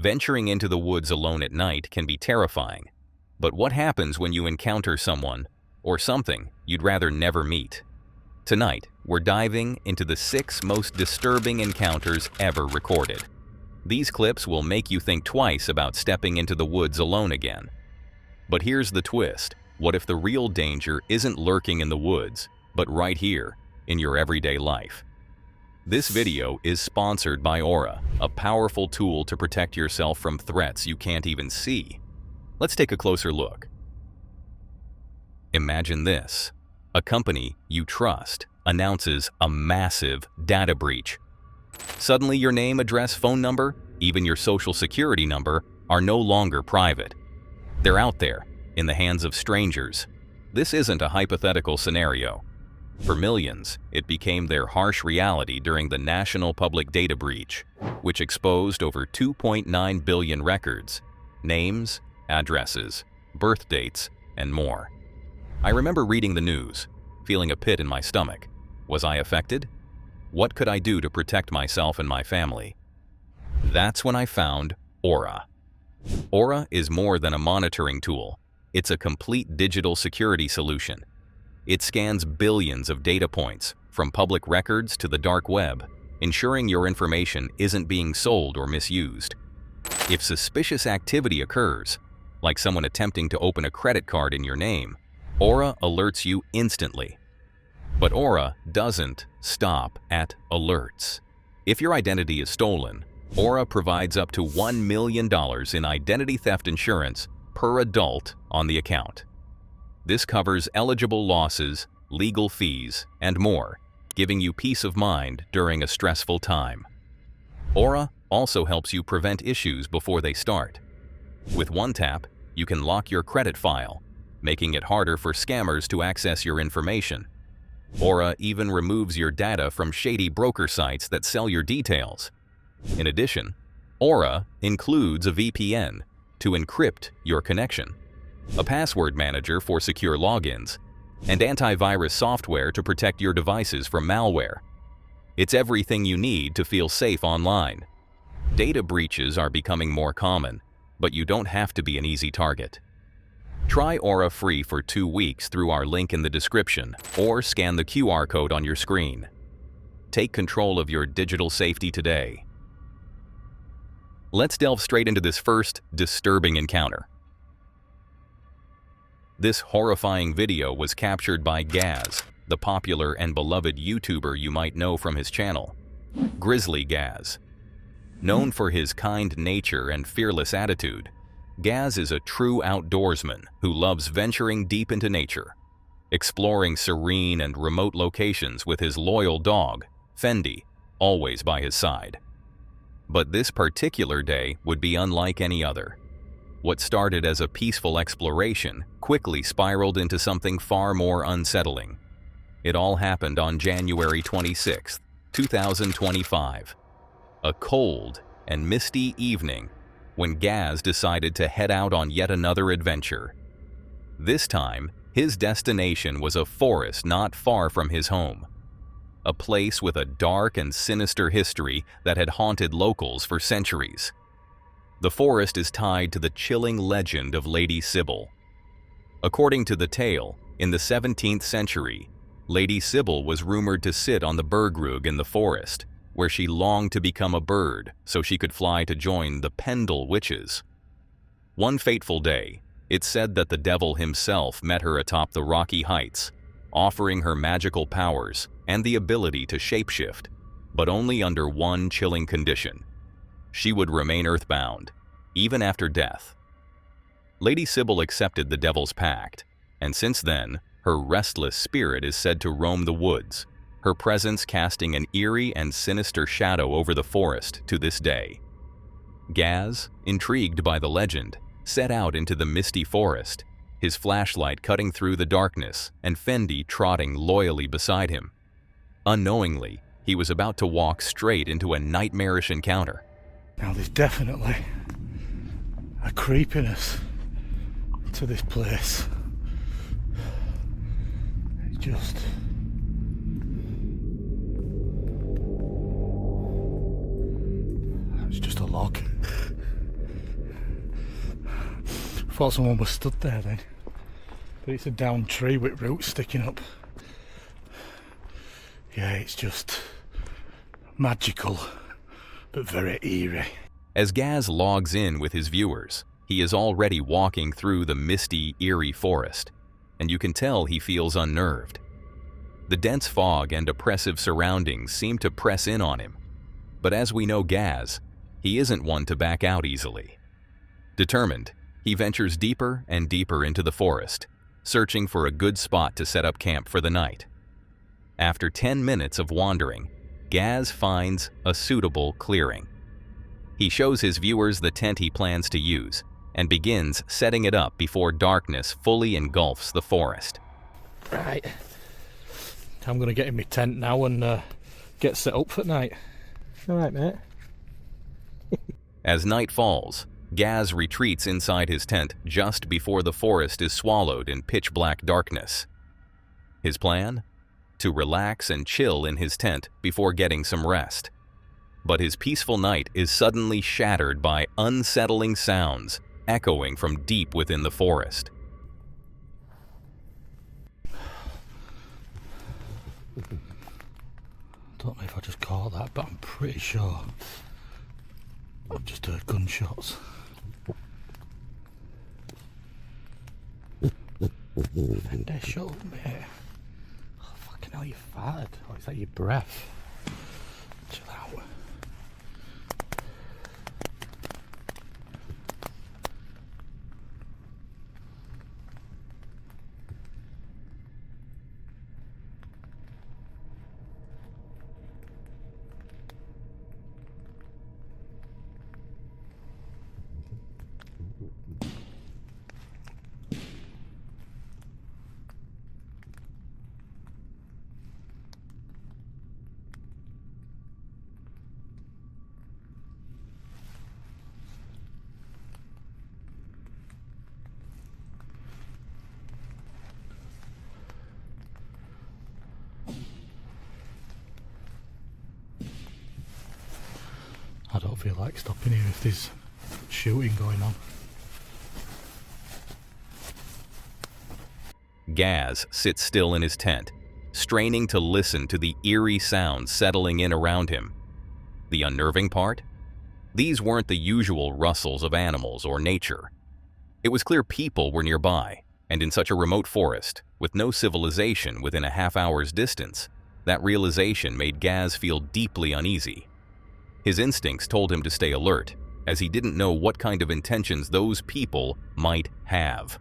Venturing into the woods alone at night can be terrifying. But what happens when you encounter someone or something you'd rather never meet? Tonight, we're diving into the 6 most disturbing encounters ever recorded. These clips will make you think twice about stepping into the woods alone again. But here's the twist. What if the real danger isn't lurking in the woods, but right here, in your everyday life? This video is sponsored by Aura, a powerful tool to protect yourself from threats you can't even see. Let's take a closer look. Imagine this. A company you trust announces a massive data breach. Suddenly your name, address, phone number, even your social security number are no longer private. They're out there, in the hands of strangers. This isn't a hypothetical scenario. For millions, it became their harsh reality during the National Public Data Breach, which exposed over 2.9 billion records, names, addresses, birth dates, and more. I remember reading the news, feeling a pit in my stomach. Was I affected? What could I do to protect myself and my family? That's when I found Aura. Aura is more than a monitoring tool. It's a complete digital security solution. It scans billions of data points, from public records to the dark web, ensuring your information isn't being sold or misused. If suspicious activity occurs, like someone attempting to open a credit card in your name, Aura alerts you instantly. But Aura doesn't stop at alerts. If your identity is stolen, Aura provides up to $1 million in identity theft insurance per adult on the account. This covers eligible losses, legal fees, and more, giving you peace of mind during a stressful time. Aura also helps you prevent issues before they start. With one tap, you can lock your credit file, making it harder for scammers to access your information. Aura even removes your data from shady broker sites that sell your details. In addition, Aura includes a VPN to encrypt your connection, a password manager for secure logins, and antivirus software to protect your devices from malware. It's everything you need to feel safe online. Data breaches are becoming more common, but you don't have to be an easy target. Try Aura free for 2 weeks through our link in the description or scan the QR code on your screen. Take control of your digital safety today. Let's delve straight into this first disturbing encounter. This horrifying video was captured by Gaz, the popular and beloved YouTuber you might know from his channel, Grizzly Gaz. Known for his kind nature and fearless attitude, Gaz is a true outdoorsman who loves venturing deep into nature, exploring serene and remote locations with his loyal dog, Fendi, always by his side. But this particular day would be unlike any other. What started as a peaceful exploration quickly spiraled into something far more unsettling. It all happened on January 26, 2025. A cold and misty evening when Gaz decided to head out on yet another adventure. This time, his destination was a forest not far from his home. A place with a dark and sinister history that had haunted locals for centuries. The forest is tied to the chilling legend of Lady Sybil. According to the tale, in the 17th century, Lady Sybil was rumored to sit on the Bergrug in the forest, where she longed to become a bird so she could fly to join the Pendle witches. One fateful day, it's said that the devil himself met her atop the rocky heights, offering her magical powers and the ability to shapeshift, but only under one chilling condition. She would remain earthbound, even after death. Lady Sybil accepted the devil's pact, and since then, her restless spirit is said to roam the woods, her presence casting an eerie and sinister shadow over the forest to this day. Gaz, intrigued by the legend, set out into the misty forest, his flashlight cutting through the darkness and Fendi trotting loyally beside him. Unknowingly, he was about to walk straight into a nightmarish encounter. Now there's definitely a creepiness to this place. It's just a log. Thought someone was stood there then. But it's a downed tree with roots sticking up. Yeah, it's just magical, but very eerie. As Gaz logs in with his viewers, he is already walking through the misty, eerie forest, and you can tell he feels unnerved. The dense fog and oppressive surroundings seem to press in on him, but as we know Gaz, he isn't one to back out easily. Determined, he ventures deeper and deeper into the forest, searching for a good spot to set up camp for the night. After 10 minutes of wandering, Gaz finds a suitable clearing. He shows his viewers the tent he plans to use and begins setting it up before darkness fully engulfs the forest. Right, I'm going to get in my tent now and get set up for night. Alright, mate. As night falls, Gaz retreats inside his tent just before the forest is swallowed in pitch-black darkness. His plan? To relax and chill in his tent before getting some rest. But his peaceful night is suddenly shattered by unsettling sounds echoing from deep within the forest. Don't know if I just caught that, but I'm pretty sure I've just heard gunshots. Fender, shut up, mate. Oh, fucking hell, you farted. Or is that your breath? Chill out. I don't feel like stopping here if there's shooting going on. Gaz sits still in his tent, straining to listen to the eerie sounds settling in around him. The unnerving part? These weren't the usual rustles of animals or nature. It was clear people were nearby, and in such a remote forest, with no civilization within a half-hour's distance, that realization made Gaz feel deeply uneasy. His instincts told him to stay alert, as he didn't know what kind of intentions those people might have.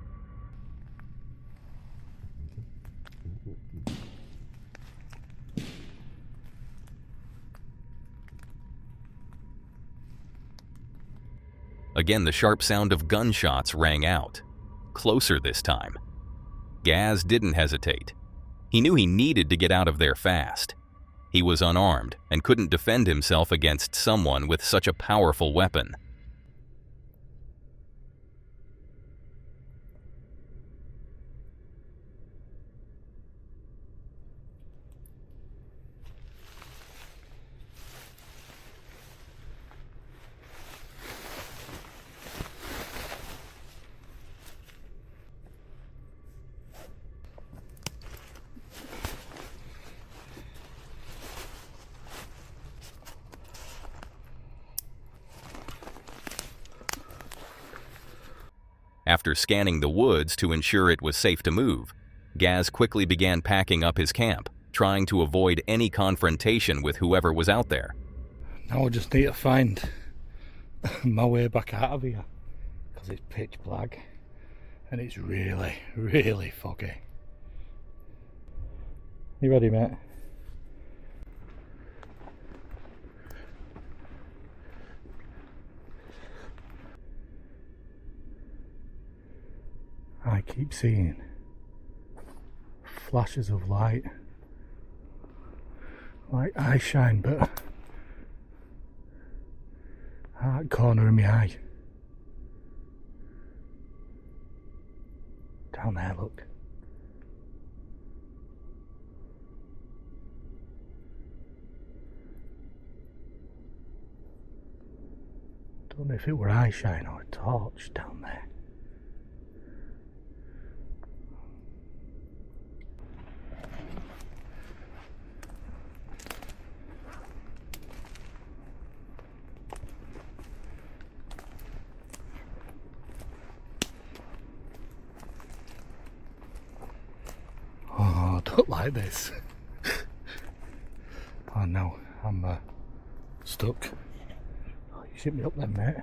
Again, the sharp sound of gunshots rang out, closer this time. Gaz didn't hesitate. He knew he needed to get out of there fast. He was unarmed and couldn't defend himself against someone with such a powerful weapon. After scanning the woods to ensure it was safe to move, Gaz quickly began packing up his camp, trying to avoid any confrontation with whoever was out there. Now I just need to find my way back out of here, because it's pitch black and it's really, really foggy. You ready, mate? I keep seeing flashes of light, like eye shine, but that corner of my eye. Down there, look. Don't know if it were eye shine or a torch down there. up like this. Oh no, I'm stuck. Oh, you shit me up then, mate.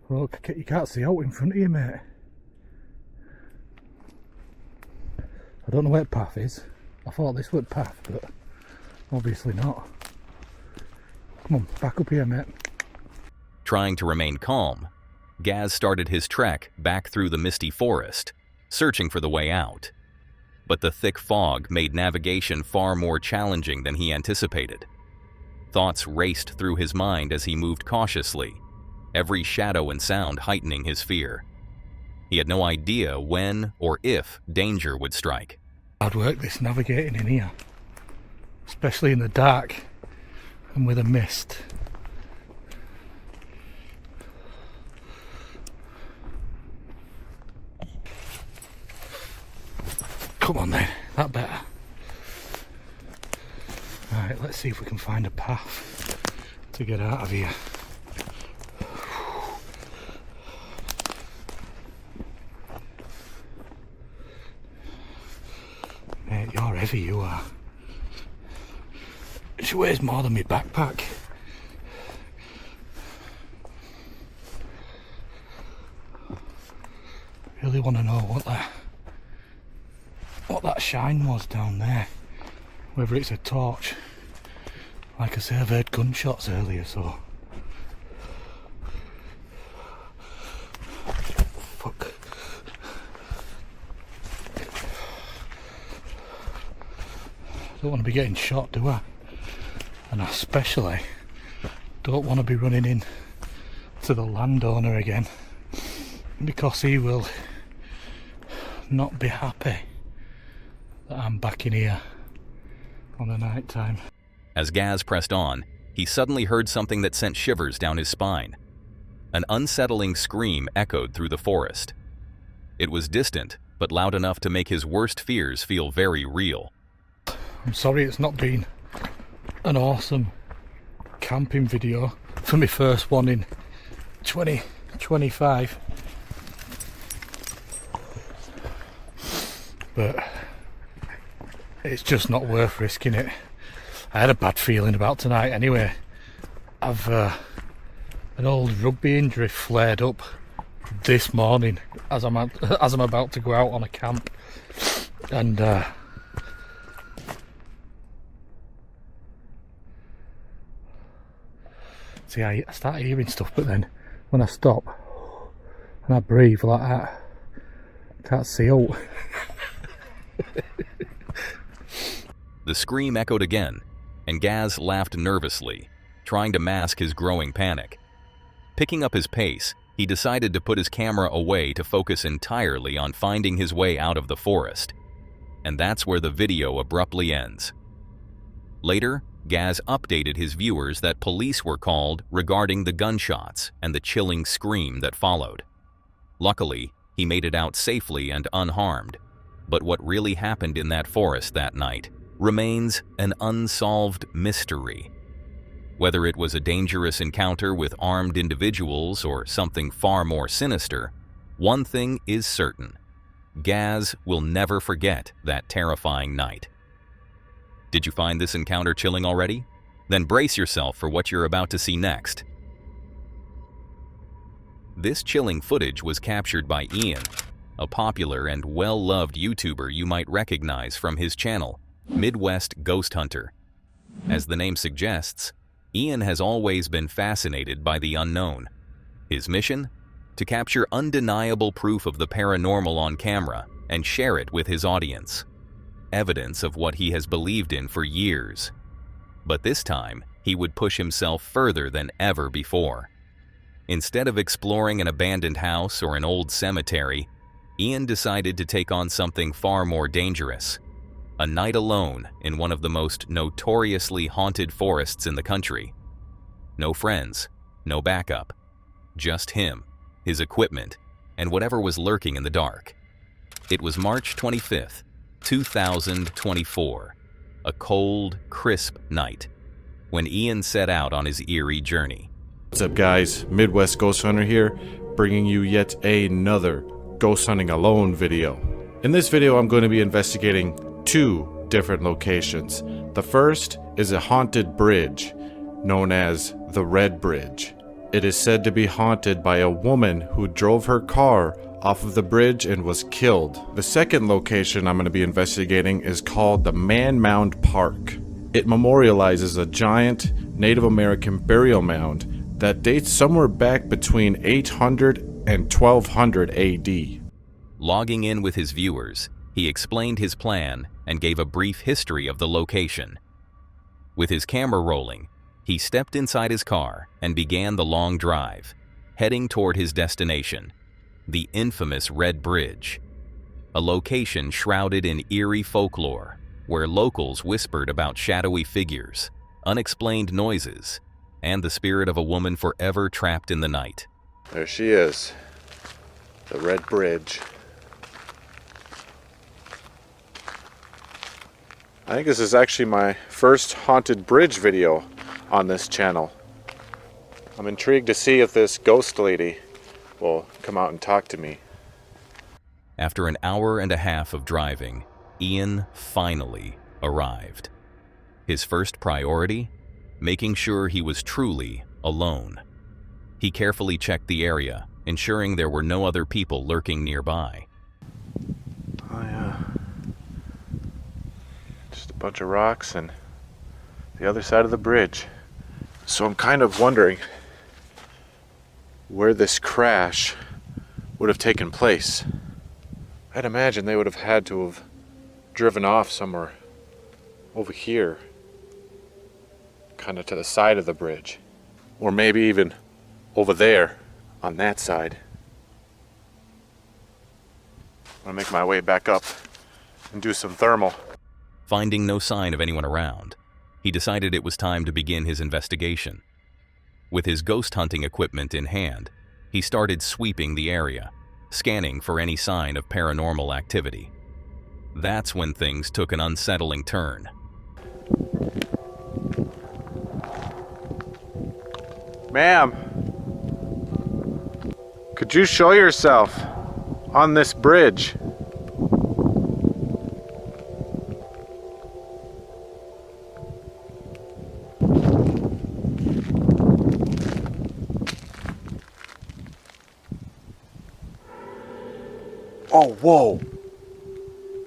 Look, you can't see out in front of you, mate. I don't know where the path is. I thought this was the path, but obviously not. Come on, back up here, mate. Trying to remain calm, Gaz started his trek back through the misty forest, searching for the way out. But the thick fog made navigation far more challenging than he anticipated. Thoughts raced through his mind as he moved cautiously, every shadow and sound heightening his fear. He had no idea when or if danger would strike. Hard work this navigating in here, especially in the dark and with a mist. Come on then, that better. Right, let's see if we can find a path to get out of here. Mate, you're heavy, you are. She weighs more than my backpack. Really want to know what that shine was down there. Whether it's a torch. Like I say, I've heard gunshots earlier, so. Fuck. Don't want to be getting shot, do I? And I especially don't want to be running in to the landowner again, because he will not be happy that I'm back in here on the night time. As Gaz pressed on, he suddenly heard something that sent shivers down his spine. An unsettling scream echoed through the forest. It was distant, but loud enough to make his worst fears feel very real. I'm sorry it's not been an awesome camping video for my first one in 2025. But it's just not worth risking it. I had a bad feeling about tonight anyway. I've an old rugby injury flared up this morning as I'm about to go out on a camp, and see, I start hearing stuff, but then when I stop and I breathe like that, I can't see out. The scream echoed again, and Gaz laughed nervously, trying to mask his growing panic. Picking up his pace, he decided to put his camera away to focus entirely on finding his way out of the forest. And that's where the video abruptly ends. Later, Gaz updated his viewers that police were called regarding the gunshots and the chilling scream that followed. Luckily, he made it out safely and unharmed. But what really happened in that forest that night remains an unsolved mystery. Whether it was a dangerous encounter with armed individuals or something far more sinister, one thing is certain: Gaz will never forget that terrifying night. Did you find this encounter chilling already? Then brace yourself for what you're about to see next. This chilling footage was captured by Ian, a popular and well-loved YouTuber you might recognize from his channel, Midwest Ghost Hunter. As the name suggests, Ian has always been fascinated by the unknown. His mission? To capture undeniable proof of the paranormal on camera and share it with his audience. Evidence of what he has believed in for years. But this time, he would push himself further than ever before. Instead of exploring an abandoned house or an old cemetery, Ian decided to take on something far more dangerous. A night alone in one of the most notoriously haunted forests in the country. No friends, no backup. Just him, his equipment, and whatever was lurking in the dark. It was March 25th, 2024, a cold, crisp night, when Ian set out on his eerie journey. What's up, guys? Midwest Ghost Hunter here, bringing you yet another ghost hunting alone video. In this video, I'm going to be investigating 2 different locations. The first is a haunted bridge known as the Red Bridge. It is said to be haunted by a woman who drove her car off of the bridge and was killed. The second location I'm going to be investigating is called the Man Mound Park. It memorializes a giant Native American burial mound that dates somewhere back between 800 and 1200 AD. Logging in with his viewers, he explained his plan and gave a brief history of the location. With his camera rolling, he stepped inside his car and began the long drive, heading toward his destination, the infamous Red Bridge, a location shrouded in eerie folklore where locals whispered about shadowy figures, unexplained noises, and the spirit of a woman forever trapped in the night. There she is, the Red Bridge. I think this is actually my first haunted bridge video on this channel. I'm intrigued to see if this ghost lady will come out and talk to me. After an hour and a half of driving, Ian finally arrived. His first priority? Making sure he was truly alone. He carefully checked the area, ensuring there were no other people lurking nearby. Oh yeah. Just a bunch of rocks and the other side of the bridge. So I'm kind of wondering where this crash would have taken place. I'd imagine they would have had to have driven off somewhere over here, kind of to the side of the bridge, or maybe even over there on that side. I'm gonna make my way back up and do some thermal. Finding no sign of anyone around, he decided it was time to begin his investigation. With his ghost hunting equipment in hand, he started sweeping the area, scanning for any sign of paranormal activity. That's when things took an unsettling turn. Ma'am, could you show yourself on this bridge? Oh, whoa.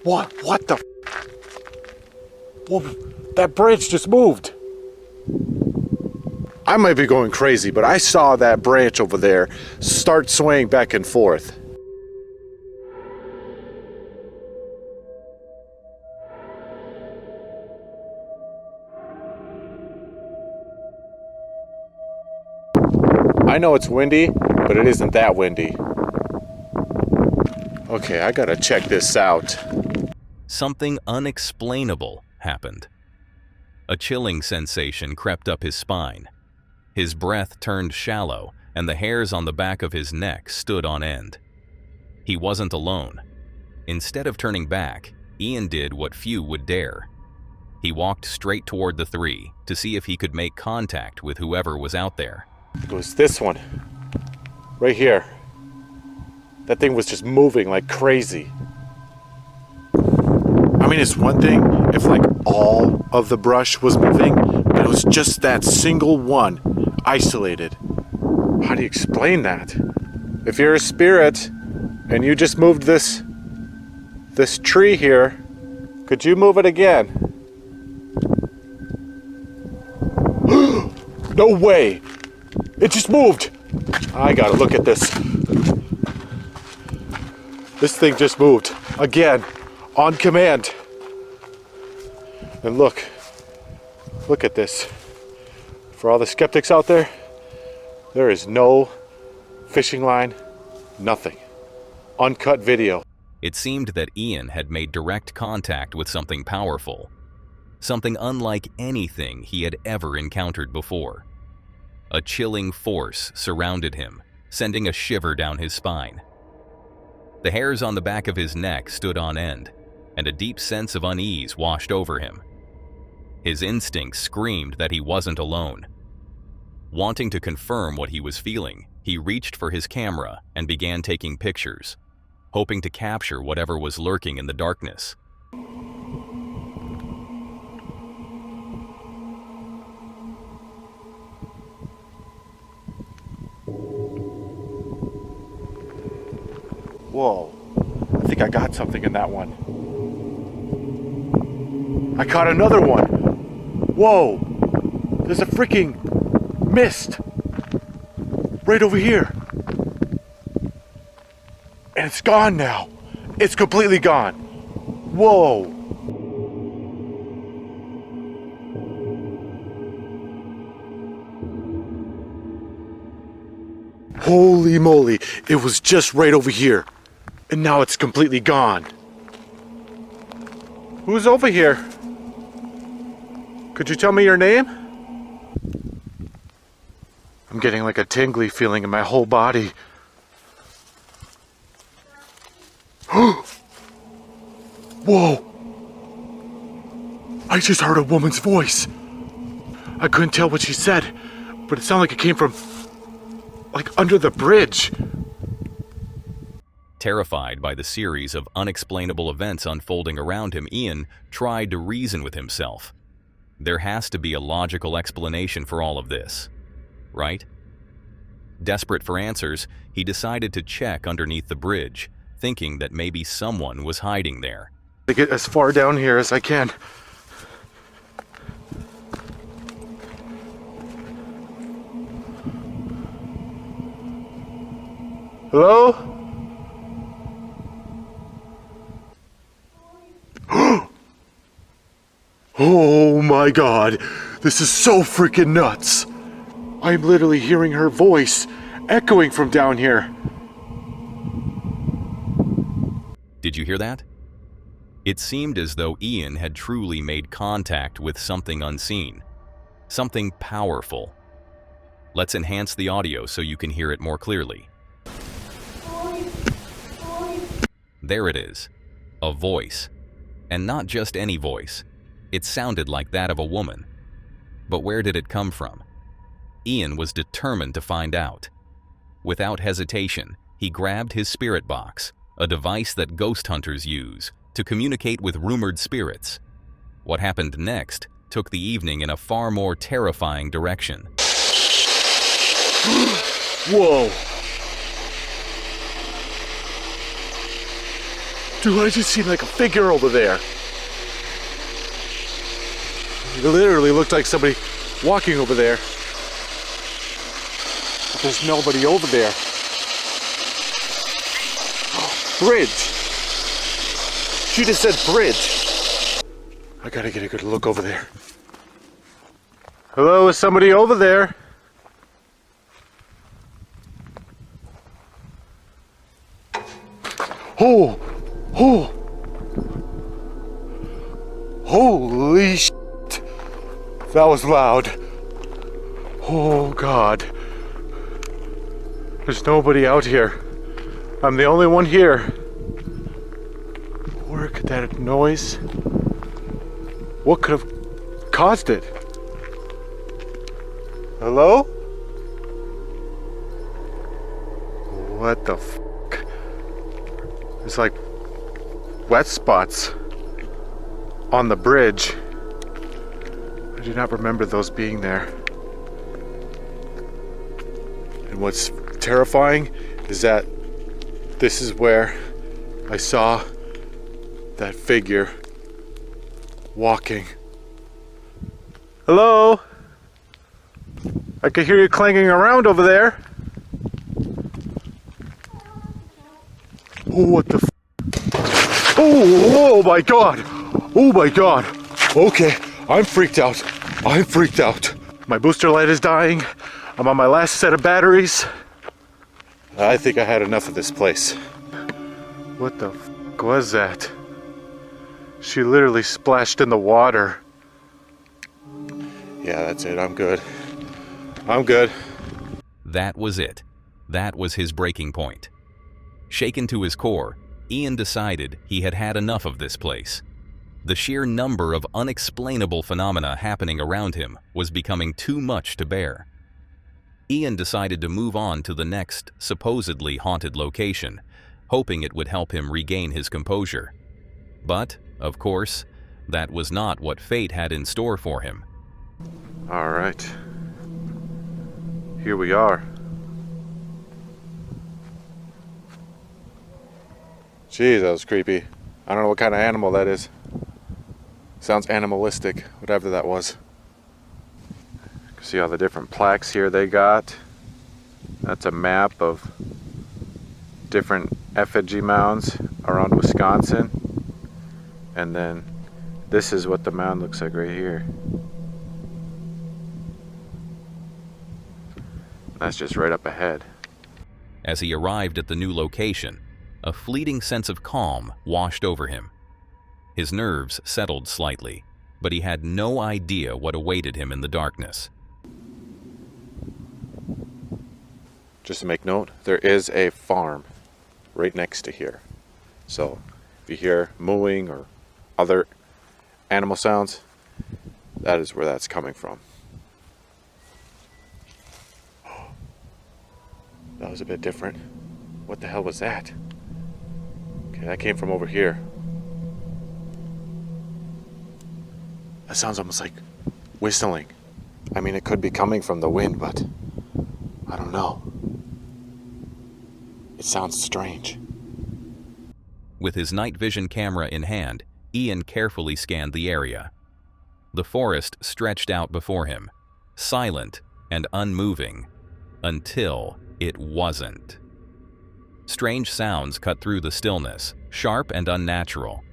What the? Whoa, that bridge just moved. I might be going crazy, but I saw that branch over there start swaying back and forth. I know it's windy, but it isn't that windy. Okay, I gotta check this out. Something unexplainable happened. A chilling sensation crept up his spine. His breath turned shallow, and the hairs on the back of his neck stood on end. He wasn't alone. Instead of turning back, Ian did what few would dare. He walked straight toward the 3 to see if he could make contact with whoever was out there. It was this one, right here. That thing was just moving like crazy. I mean, it's one thing if like all of the brush was moving, but it was just that single one, isolated. How do you explain that? If you're a spirit and you just moved this tree here, could you move it again? No way! It just moved! I gotta look at this. This thing just moved again, on command. And look at this. For all the skeptics out there, there is no fishing line, nothing. Uncut video. It seemed that Ian had made direct contact with something powerful, something unlike anything he had ever encountered before. A chilling force surrounded him, sending a shiver down his spine. The hairs on the back of his neck stood on end, and a deep sense of unease washed over him. His instincts screamed that he wasn't alone. Wanting to confirm what he was feeling, he reached for his camera and began taking pictures. hoping to capture whatever was lurking in the darkness. Whoa, I think I got something in that one. I caught another one. Whoa, there's a freaking mist right over here. And it's gone now. It's completely gone. Whoa. Holy moly, it was just right over here. And now it's completely gone. Who's over here? Could you tell me your name? I'm getting like a tingly feeling in my whole body. Whoa! I just heard a woman's voice. I couldn't tell what she said, but it sounded like it came from, like, under the bridge. Terrified by the series of unexplainable events unfolding around him, Ian tried to reason with himself. There has to be a logical explanation for all of this, right? Desperate for answers, he decided to check underneath the bridge, thinking that maybe someone was hiding there. To get as far down here as I can. Hello? Oh my god, this is so freaking nuts. I'm literally hearing her voice echoing from down here. Did you hear that? It seemed as though Ian had truly made contact with something unseen, something powerful. Let's enhance the audio so you can hear it more clearly. There it is, a voice, and not just any voice. It sounded like that of a woman. But where did it come from? Ian was determined to find out. Without hesitation, he grabbed his spirit box, a device that ghost hunters use to communicate with rumored spirits. What happened next took the evening in a far more terrifying direction. Whoa! Dude, I just seen like a figure over there. It literally looked like somebody walking over there. But there's nobody over there. Bridge! She just said bridge. I gotta get a good look over there. Hello, is somebody over there? Oh! Oh! Holy shit! That was loud. Oh God. There's nobody out here. I'm the only one here. Where could that noise? What could have caused it? Hello? What the fuck? There's like wet spots on the bridge. I do not remember those being there. And what's terrifying is that this is where I saw that figure walking. Hello? I can hear you clanging around over there. Oh, what the f? Oh my god! Oh my god! Okay, I'm freaked out. I'm freaked out. My booster light is dying. I'm on my last set of batteries. I think I had enough of this place. What the f was that? She literally splashed in the water. Yeah, that's it. I'm good. I'm good. That was it. That was his breaking point. Shaken to his core, Ian decided he had had enough of this place. The sheer number of unexplainable phenomena happening around him was becoming too much to bear. Ian decided to move on to the next supposedly haunted location, hoping it would help him regain his composure. But, of course, that was not what fate had in store for him. All right. Here we are. Jeez, that was creepy. I don't know what kind of animal that is. Sounds animalistic, whatever that was. See all the different plaques here they got. That's a map of different effigy mounds around Wisconsin. And then this is what the mound looks like right here. That's just right up ahead. As he arrived at the new location, a fleeting sense of calm washed over him. His nerves settled slightly, but he had no idea what awaited him in the darkness. Just to make note, there is a farm right next to here. So if you hear mooing or other animal sounds, that is where that's coming from. That was a bit different. What the hell was that? Okay, that came from over here. That sounds almost like whistling. I mean, it could be coming from the wind, but I don't know. It sounds strange. With his night vision camera in hand, Ian carefully scanned the area. The forest stretched out before him, silent and unmoving, until it wasn't. Strange sounds cut through the stillness, sharp and unnatural.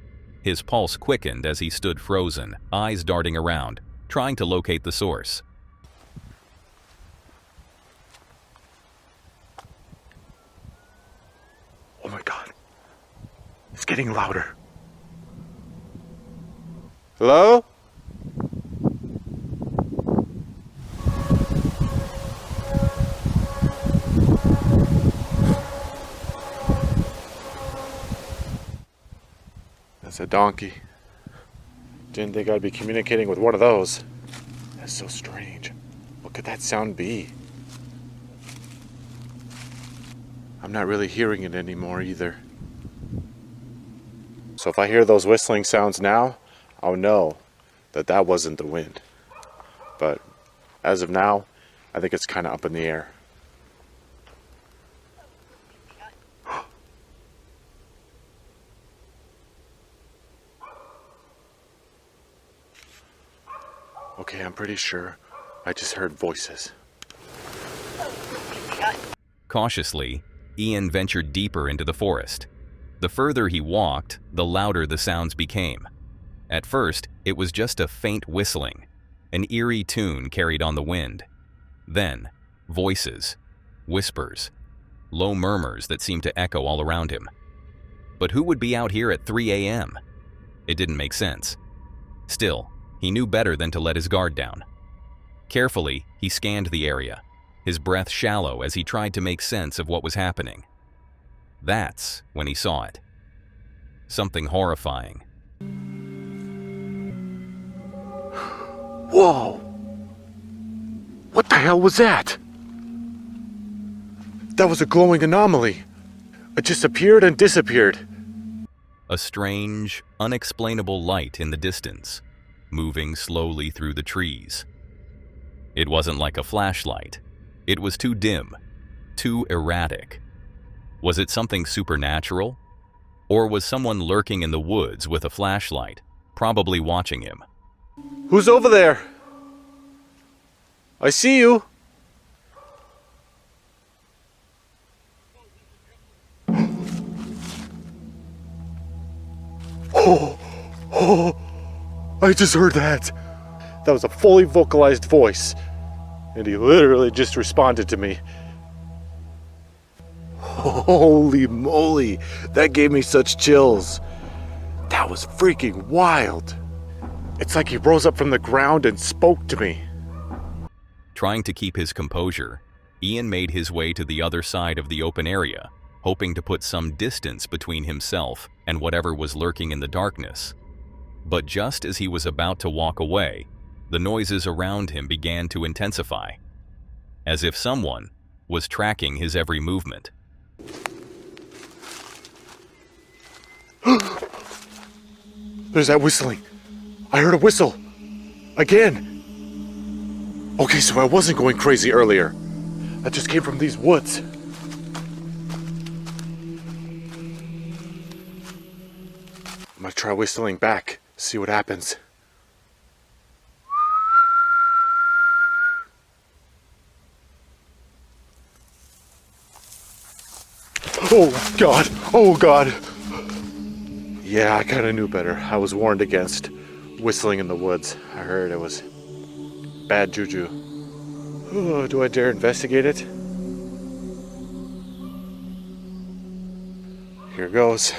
His pulse quickened as he stood frozen, eyes darting around, trying to locate the source. Oh my God. It's getting louder. Hello? That's a donkey. Didn't think I'd be communicating with one of those. That's so strange. What could that sound be? I'm not really hearing it anymore either. So if I hear those whistling sounds now, I'll know that that wasn't the wind. But as of now, I think it's kind of up in the air. Okay, I'm pretty sure I just heard voices. Cautiously, Ian ventured deeper into the forest. The further he walked, the louder the sounds became. At first, it was just a faint whistling, an eerie tune carried on the wind. Then, voices, whispers, low murmurs that seemed to echo all around him. But who would be out here at 3 a.m.? It didn't make sense. Still, he knew better than to let his guard down. Carefully, he scanned the area, his breath shallow as he tried to make sense of what was happening. That's when he saw it. Something horrifying. Whoa! What the hell was that? That was a glowing anomaly. It just appeared and disappeared. A strange, unexplainable light in the distance, moving slowly through the trees. It wasn't like a flashlight. It was too dim, too erratic. Was it something supernatural? Or was someone lurking in the woods with a flashlight, probably watching him? Who's over there? I see you. Oh, I just heard that. That was a fully vocalized voice. And he literally just responded to me. Holy moly, that gave me such chills. That was freaking wild. It's like he rose up from the ground and spoke to me. Trying to keep his composure, Ian made his way to the other side of the open area, hoping to put some distance between himself and whatever was lurking in the darkness. But just as he was about to walk away, the noises around him began to intensify, as if someone was tracking his every movement. There's that whistling. I heard a whistle. Again. Okay, so I wasn't going crazy earlier. That just came from these woods. I'm gonna try whistling back, see what happens. Oh God, oh God. Yeah, I kinda knew better. I was warned against whistling in the woods. I heard it was bad juju. Oh, do I dare investigate it? Here goes.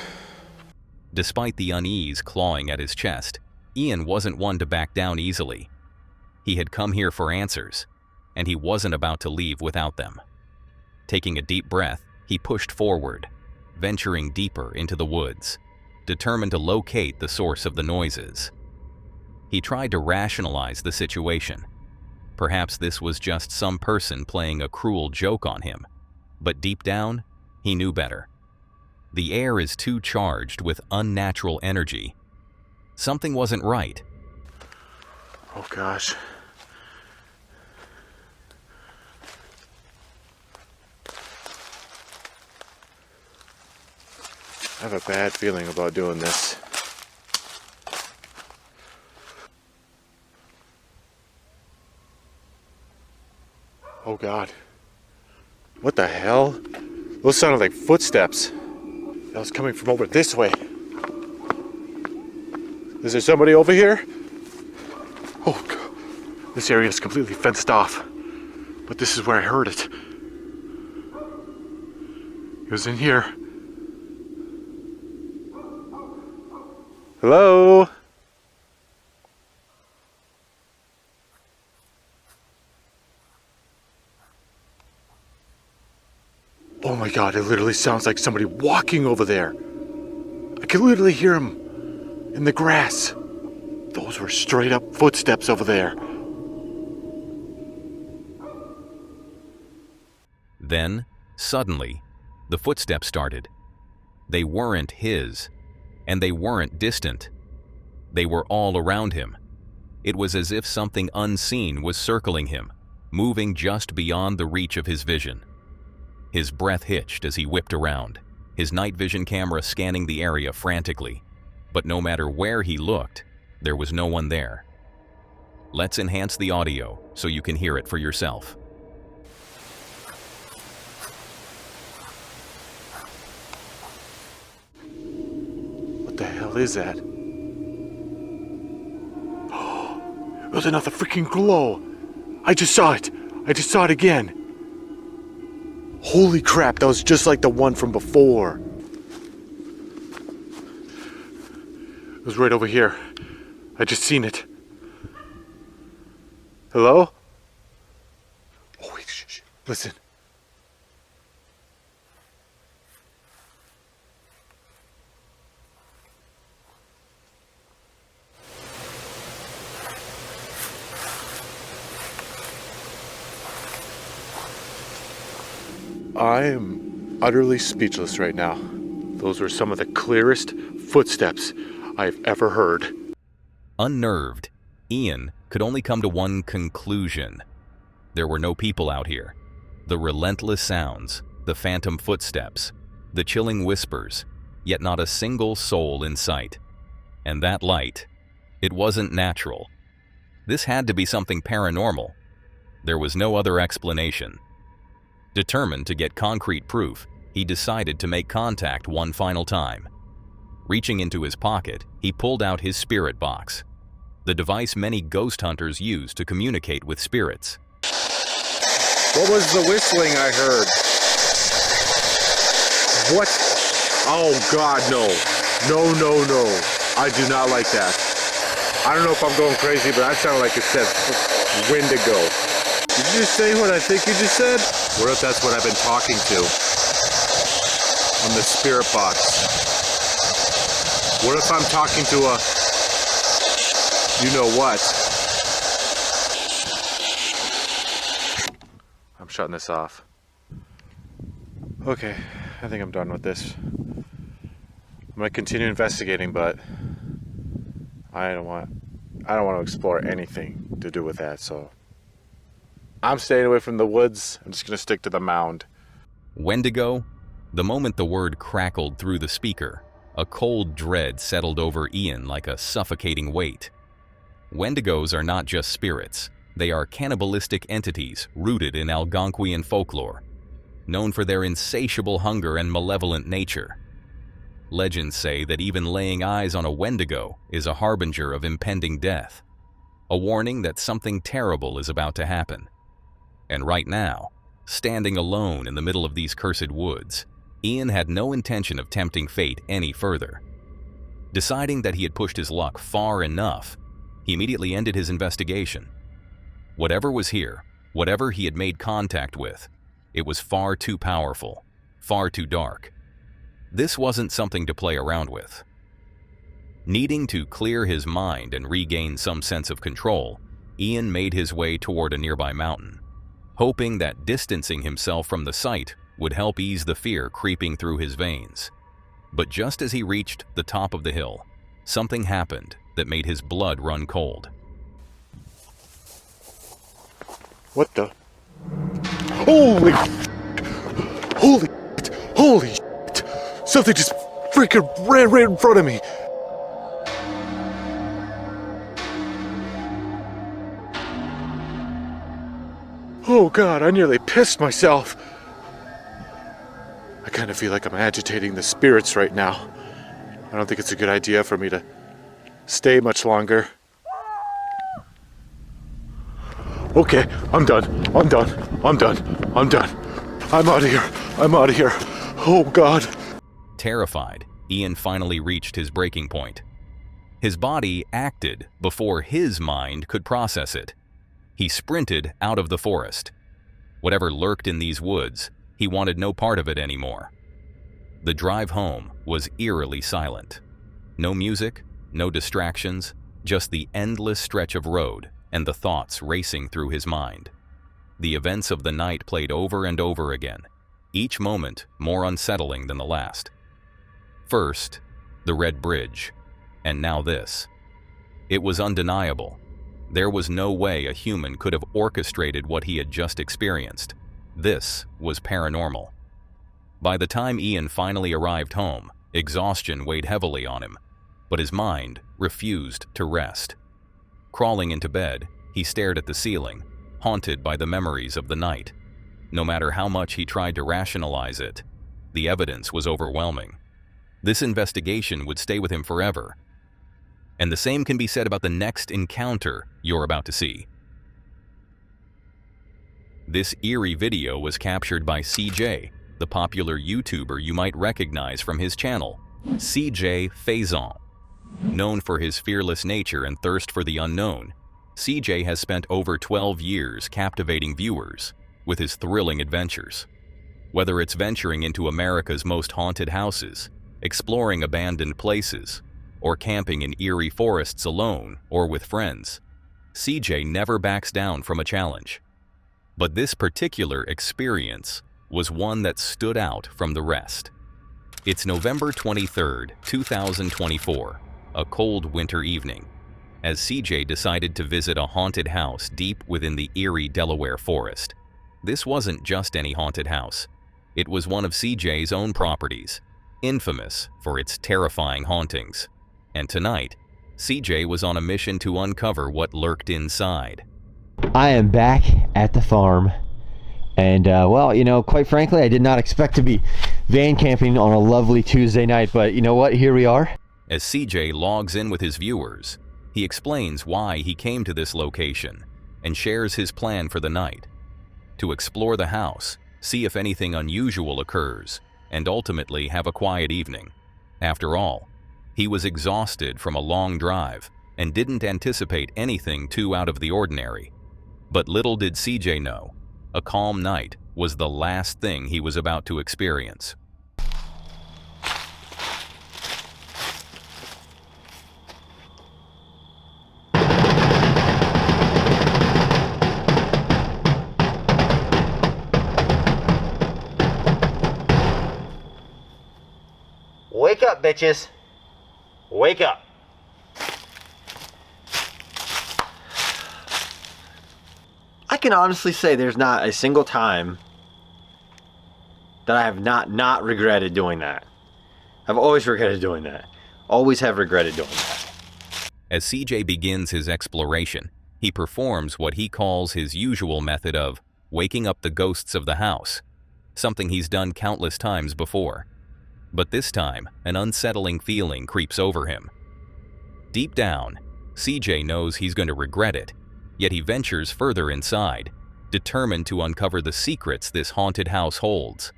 Despite the unease clawing at his chest, Ian wasn't one to back down easily. He had come here for answers, and he wasn't about to leave without them. Taking a deep breath, he pushed forward, venturing deeper into the woods, determined to locate the source of the noises. He tried to rationalize the situation. Perhaps this was just some person playing a cruel joke on him, but deep down, he knew better. The air is too charged with unnatural energy. Something wasn't right. Oh gosh. I have a bad feeling about doing this. Oh God. What the hell? Those sounded like footsteps. That was coming from over this way. Is there somebody over here? Oh God. This area is completely fenced off. But this is where I heard it. It was in here. Hello? Oh my God, it literally sounds like somebody walking over there. I can literally hear him in the grass. Those were straight up footsteps over there. Then, suddenly, the footsteps started. They weren't his, and they weren't distant. They were all around him. It was as if something unseen was circling him, moving just beyond the reach of his vision. His breath hitched as he whipped around, his night vision camera scanning the area frantically. But no matter where he looked, there was no one there. Let's enhance the audio so you can hear it for yourself. What the hell is that? It was another freaking glow. I just saw it. I just saw it again. Holy crap, that was just like the one from before. It was right over here. I just seen it. Hello? Oh wait, shh. Listen. I am utterly speechless right now. Those were some of the clearest footsteps I've ever heard. Unnerved, Ian could only come to one conclusion. There were no people out here. The relentless sounds, the phantom footsteps, the chilling whispers, yet not a single soul in sight. And that light, it wasn't natural. This had to be something paranormal. There was no other explanation. Determined to get concrete proof, he decided to make contact one final time. Reaching into his pocket, he pulled out his spirit box, the device many ghost hunters use to communicate with spirits. What was the whistling I heard? What? Oh God, no. No. I do not like that. I don't know if I'm going crazy, but that sounded like it said Wendigo. Did you just say what I think you just said? What if that's what I've been talking to? On the spirit box. What if I'm talking to a... you know what? I'm shutting this off. Okay, I think I'm done with this. I'm gonna continue investigating, but I don't want to explore anything to do with that, so I'm staying away from the woods. I'm just gonna stick to the mound. Wendigo? The moment the word crackled through the speaker, a cold dread settled over Ian like a suffocating weight. Wendigos are not just spirits. They are cannibalistic entities rooted in Algonquian folklore, known for their insatiable hunger and malevolent nature. Legends say that even laying eyes on a Wendigo is a harbinger of impending death, a warning that something terrible is about to happen. And right now, standing alone in the middle of these cursed woods, Ian had no intention of tempting fate any further. Deciding that he had pushed his luck far enough, he immediately ended his investigation. Whatever was here, whatever he had made contact with, it was far too powerful, far too dark. This wasn't something to play around with. Needing to clear his mind and regain some sense of control, Ian made his way toward a nearby mountain, hoping that distancing himself from the site would help ease the fear creeping through his veins. But just as he reached the top of the hill, something happened that made his blood run cold. What the? Holy! Holy! Holy! Something just freaking ran right in front of me. Oh God, I nearly pissed myself. I kind of feel like I'm agitating the spirits right now. I don't think it's a good idea for me to stay much longer. Okay, I'm done. I'm done. I'm out of here. I'm out of here. Oh God. Terrified, Ian finally reached his breaking point. His body acted before his mind could process it. He sprinted out of the forest. Whatever lurked in these woods, he wanted no part of it anymore. The drive home was eerily silent. No music, no distractions, just the endless stretch of road and the thoughts racing through his mind. The events of the night played over and over again, each moment more unsettling than the last. First, the Red Bridge, and now this. It was undeniable. There was no way a human could have orchestrated what he had just experienced. This was paranormal. By the time Ian finally arrived home, exhaustion weighed heavily on him, but his mind refused to rest. Crawling into bed, he stared at the ceiling, haunted by the memories of the night. No matter how much he tried to rationalize it, the evidence was overwhelming. This investigation would stay with him forever. And the same can be said about the next encounter you're about to see. This eerie video was captured by CJ, the popular YouTuber you might recognize from his channel, CJ Faison. Known for his fearless nature and thirst for the unknown, CJ has spent over 12 years captivating viewers with his thrilling adventures. Whether it's venturing into America's most haunted houses, exploring abandoned places, or camping in eerie forests alone or with friends, CJ never backs down from a challenge. But this particular experience was one that stood out from the rest. It's November 23rd, 2024, a cold winter evening, as CJ decided to visit a haunted house deep within the Eerie, Delaware forest. This wasn't just any haunted house. It was one of CJ's own properties, infamous for its terrifying hauntings. And tonight, CJ was on a mission to uncover what lurked inside. I am back at the farm, and well, you know, quite frankly, I did not expect to be van camping on a lovely Tuesday night, but you know what, here we are. As CJ logs in with his viewers, he explains why he came to this location and shares his plan for the night: to explore the house, see if anything unusual occurs, and ultimately have a quiet evening. After all, he was exhausted from a long drive and didn't anticipate anything too out of the ordinary. But little did CJ know, a calm night was the last thing he was about to experience. Wake up, bitches. Wake up. I can honestly say there's not a single time that I have not regretted doing that. I've always regretted doing that. Always have regretted doing that. As CJ begins his exploration, he performs what he calls his usual method of waking up the ghosts of the house, something he's done countless times before. But this time, an unsettling feeling creeps over him. Deep down, CJ knows he's going to regret it, yet he ventures further inside, determined to uncover the secrets this haunted house holds.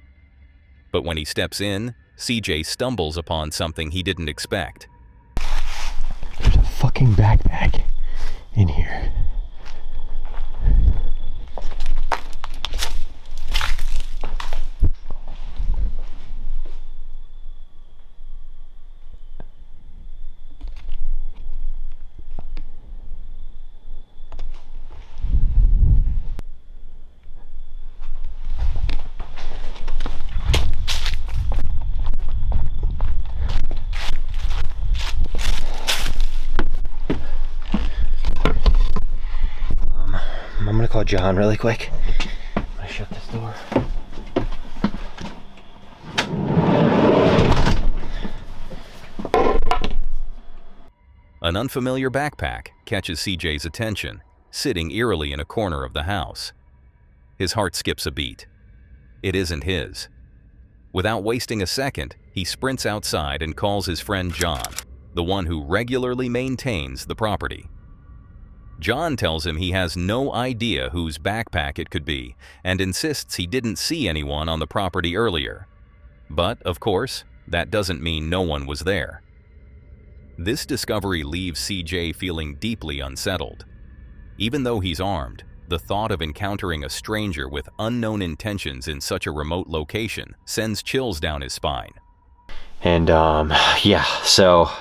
But when he steps in, CJ stumbles upon something he didn't expect. There's a fucking backpack in here. I'm gonna call John really quick. I'm gonna shut this door. An unfamiliar backpack catches CJ's attention, sitting eerily in a corner of the house. His heart skips a beat. It isn't his. Without wasting a second, he sprints outside and calls his friend John, the one who regularly maintains the property. John tells him he has no idea whose backpack it could be and insists he didn't see anyone on the property earlier. But, of course, that doesn't mean no one was there. This discovery leaves CJ feeling deeply unsettled. Even though he's armed, the thought of encountering a stranger with unknown intentions in such a remote location sends chills down his spine. And, yeah, so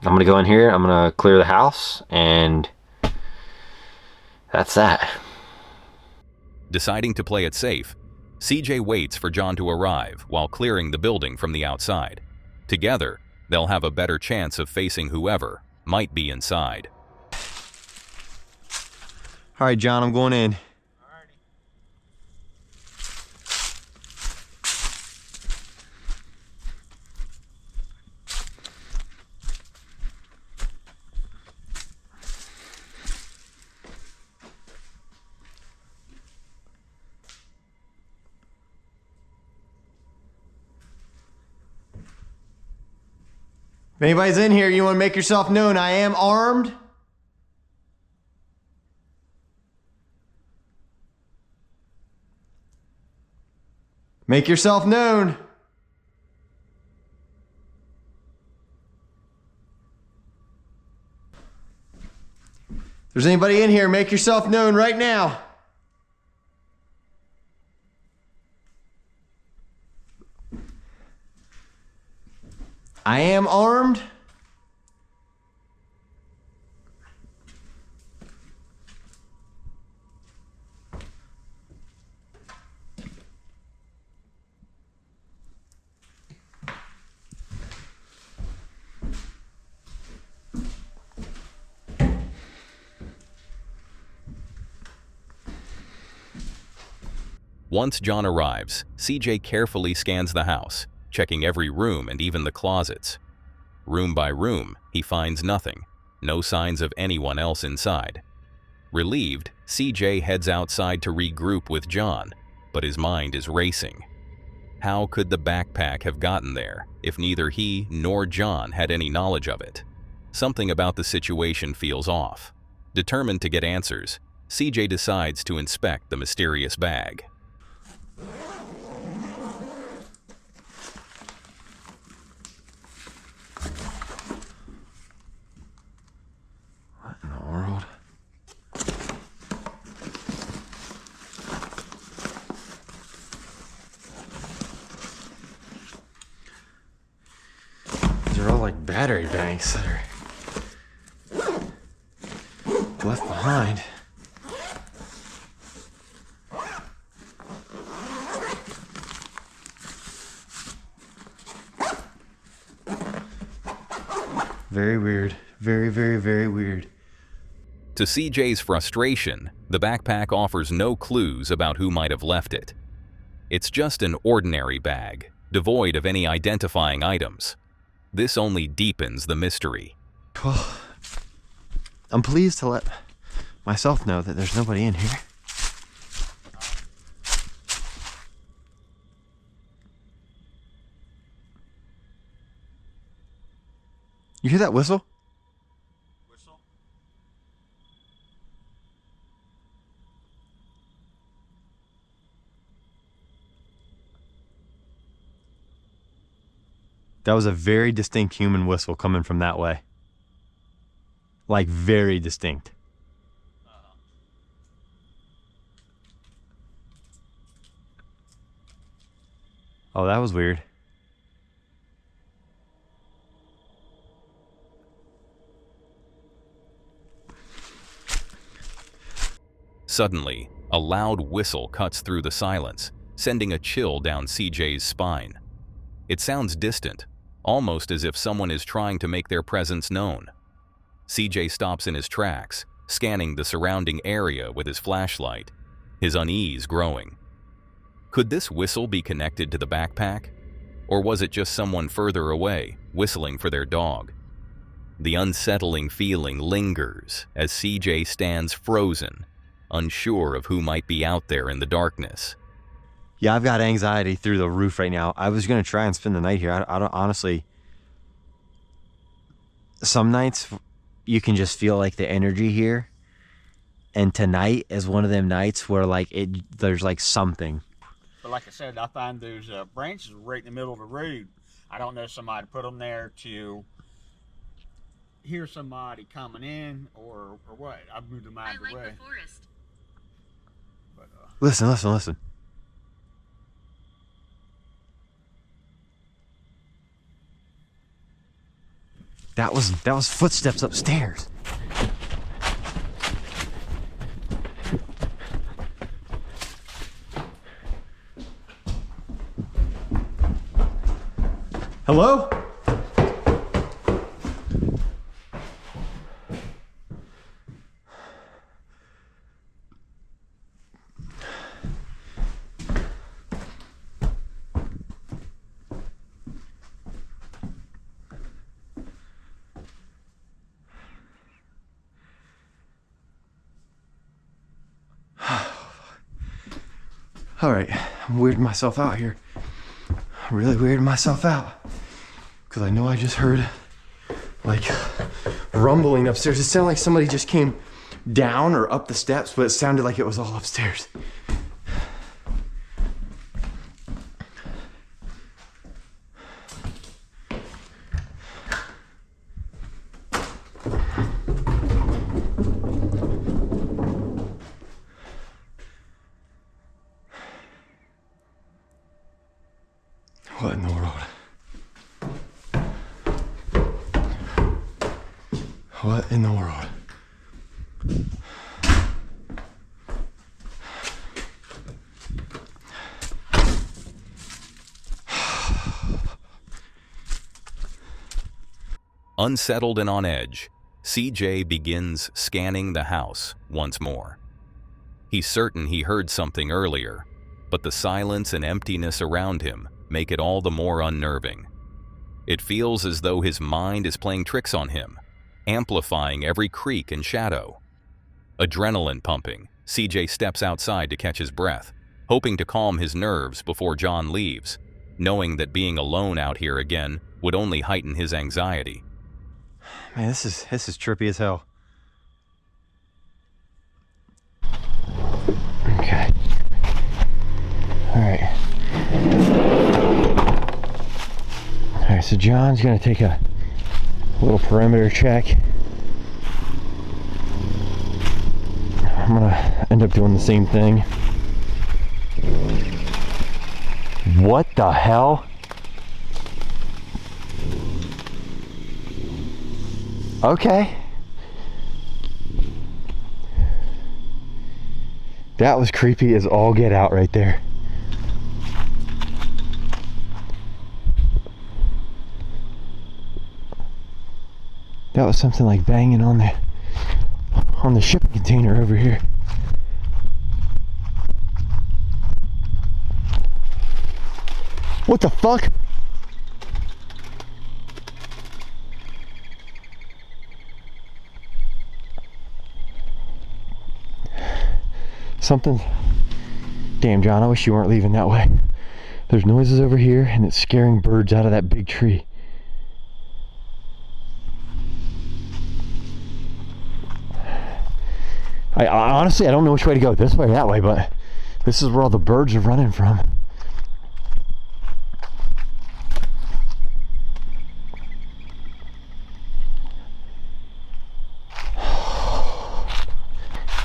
I'm gonna go in here, I'm gonna clear the house, and that's that. Deciding to play it safe, CJ waits for John to arrive while clearing the building from the outside. Together, they'll have a better chance of facing whoever might be inside. All right, John, I'm going in. If anybody's in here, you want to make yourself known. I am armed. Make yourself known. If there's anybody in here, make yourself known right now. I am armed. Once John arrives, CJ carefully scans the house, checking every room and even the closets. Room by room, he finds nothing, no signs of anyone else inside. Relieved, CJ heads outside to regroup with John, but his mind is racing. How could the backpack have gotten there if neither he nor John had any knowledge of it? Something about the situation feels off. Determined to get answers, CJ decides to inspect the mysterious bag. What in the world? These are all like battery banks that are left behind. very weird. Very, very, very weird. To CJ's frustration, the backpack offers no clues about who might have left it. It's just an ordinary bag, devoid of any identifying items. This only deepens the mystery. Well, I'm pleased to let myself know that there's nobody in here. You hear that whistle? Whistle? That was a very distinct human whistle coming from that way. Like, very distinct. Oh, that was weird. Suddenly, a loud whistle cuts through the silence, sending a chill down CJ's spine. It sounds distant, almost as if someone is trying to make their presence known. CJ stops in his tracks, scanning the surrounding area with his flashlight, his unease growing. Could this whistle be connected to the backpack? Or was it just someone further away, whistling for their dog? The unsettling feeling lingers as CJ stands frozen, unsure of who might be out there in the darkness. Yeah, I've got anxiety through the roof right now. I was going to try and spend the night here. I don't, honestly, some nights you can just feel like the energy here. And tonight is one of them nights where like there's like something. But like I said, I find those branches right in the middle of the road. I don't know if somebody put them there to hear somebody coming in or what. I've moved them out of the way. The forest. But, Listen. That was footsteps upstairs. Hello? All right, I'm weirding myself out here. I'm really weirding myself out. Because I know I just heard like rumbling upstairs. It sounded like somebody just came down or up the steps, but it sounded like it was all upstairs. What in the world? What in the world? Unsettled and on edge, CJ begins scanning the house once more. He's certain he heard something earlier, but the silence and emptiness around him make it all the more unnerving. It feels as though his mind is playing tricks on him, amplifying every creak and shadow. Adrenaline pumping, CJ steps outside to catch his breath, hoping to calm his nerves before John leaves, knowing that being alone out here again would only heighten his anxiety. Man, this is trippy as hell. Okay. All right. All right, so John's gonna take a little perimeter check. I'm gonna end up doing the same thing. What the hell? Okay. That was creepy as all get out right there. That was something like banging on the shipping container over here. What the fuck? Something. Damn, John, I wish you weren't leaving that way. There's noises over here and it's scaring birds out of that big tree. I honestly, I don't know which way to go, this way or that way, but this is where all the birds are running from.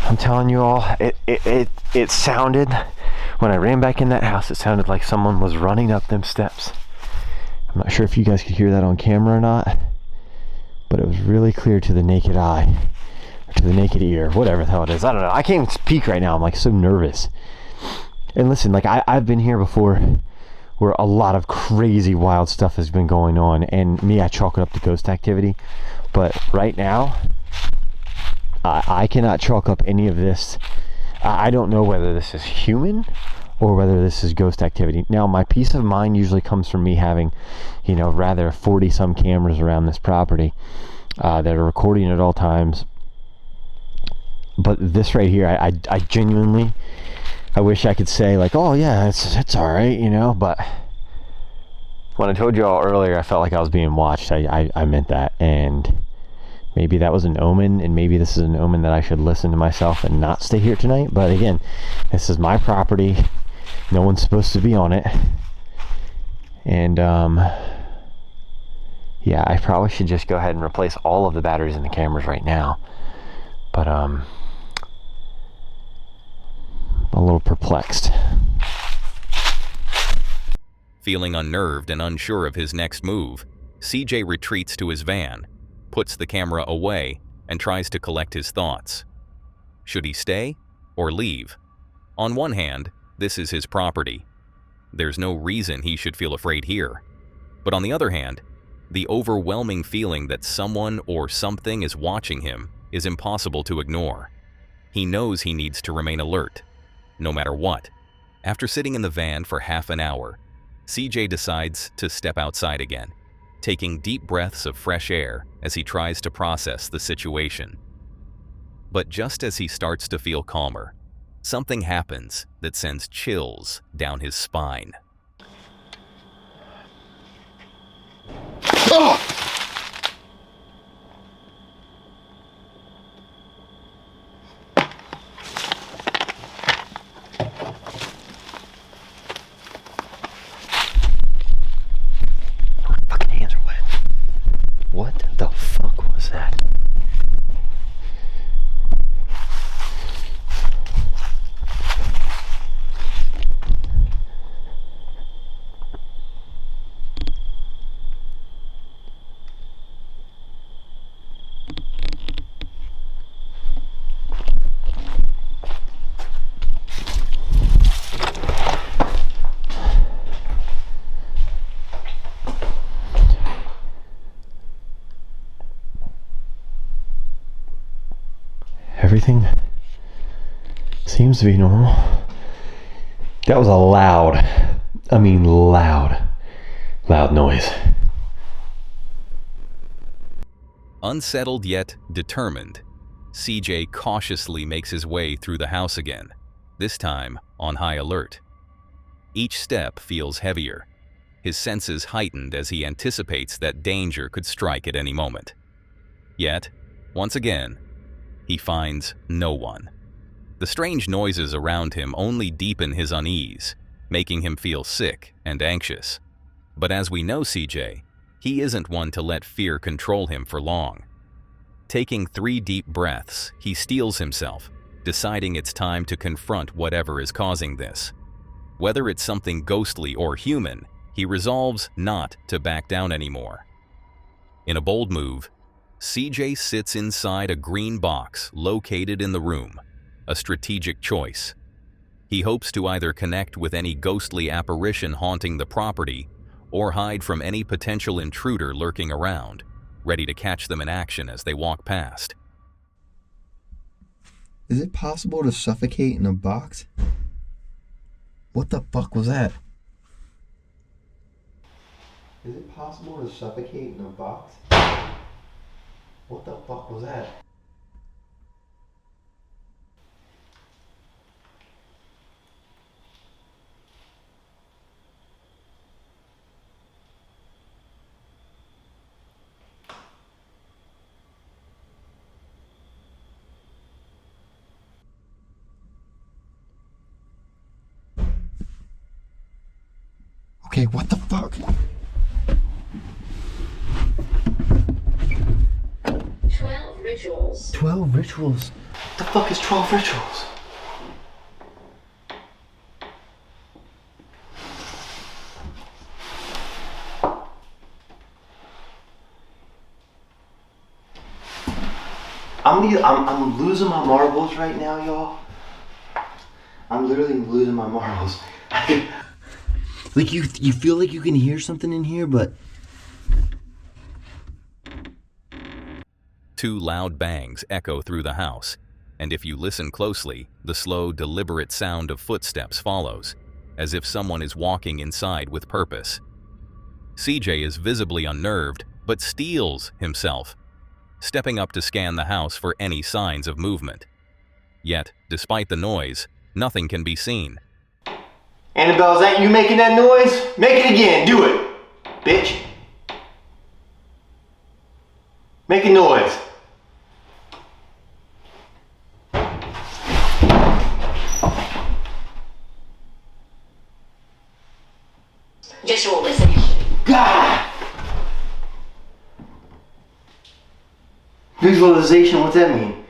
I'm telling you all, it sounded, when I ran back in that house, it sounded like someone was running up them steps. I'm not sure if you guys could hear that on camera or not, but it was really clear to the naked eye, or to the naked ear, whatever the hell it is. I don't know. I can't even speak right now. I'm like so nervous. And listen, like I've been here before where a lot of crazy wild stuff has been going on, and me, I chalk it up to ghost activity. But right now, I cannot chalk up any of this. I don't know whether this is human or whether this is ghost activity. Now, my peace of mind usually comes from me having, you know, rather 40 some cameras around this property that are recording at all times. But this right here, I genuinely, I wish I could say like, oh yeah, it's all right, you know. But when I told you all earlier, I felt like I was being watched. I meant that, and maybe that was an omen, and maybe this is an omen that I should listen to myself and not stay here tonight. But again, this is my property. No one's supposed to be on it. And yeah, I probably should just go ahead and replace all of the batteries in the cameras right now. But I'm a little perplexed. Feeling unnerved and unsure of his next move, CJ retreats to his van, puts the camera away, and tries to collect his thoughts. Should he stay or leave? On one hand, this is his property. There's no reason he should feel afraid here. But on the other hand, the overwhelming feeling that someone or something is watching him is impossible to ignore. He knows he needs to remain alert, no matter what. After sitting in the van for half an hour, CJ decides to step outside again, taking deep breaths of fresh air as he tries to process the situation. But just as he starts to feel calmer, something happens that sends chills down his spine. Oh! Fucking hands are wet. What the fuck was that? Everything seems to be normal. That was a loud noise. Unsettled yet determined, CJ cautiously makes his way through the house again, this time on high alert. Each step feels heavier, his senses heightened as he anticipates that danger could strike at any moment. Yet, once again, he finds no one. The strange noises around him only deepen his unease, making him feel sick and anxious. But as we know CJ, he isn't one to let fear control him for long. Taking 3 deep breaths, he steels himself, deciding it's time to confront whatever is causing this. Whether it's something ghostly or human, he resolves not to back down anymore. In a bold move, CJ sits inside a green box located in the room, a strategic choice. He hopes to either connect with any ghostly apparition haunting the property or hide from any potential intruder lurking around. ready to catch them in action as they walk past. Is it possible to suffocate in a box? What the fuck was that? Is it possible to suffocate in a box? What the fuck was that? Okay, what the fuck? 12 rituals. 12 rituals? What the fuck is 12 rituals? I'm losing my marbles right now, y'all. I'm literally losing my marbles. Like you feel like you can hear something in here, but 2 loud bangs echo through the house, and if you listen closely, the slow, deliberate sound of footsteps follows, as if someone is walking inside with purpose. CJ is visibly unnerved, but steels himself, stepping up to scan the house for any signs of movement. Yet, despite the noise, nothing can be seen. Annabelle, is that you making that noise? Make it again. Do it, bitch. Make a noise. Visualization. God. Visualization, what's that mean?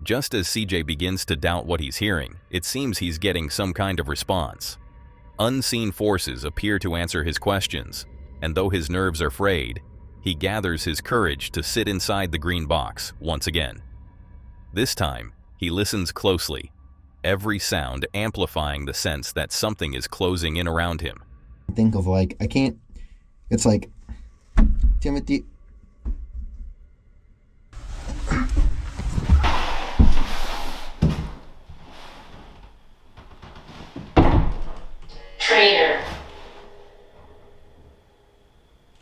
Just as CJ begins to doubt what he's hearing, it seems he's getting some kind of response. Unseen forces appear to answer his questions, and though his nerves are frayed, he gathers his courage to sit inside the green box once again. This time, he listens closely, every sound amplifying the sense that something is closing in around him. Think of like, I can't, it's like, Timothy. Trainer.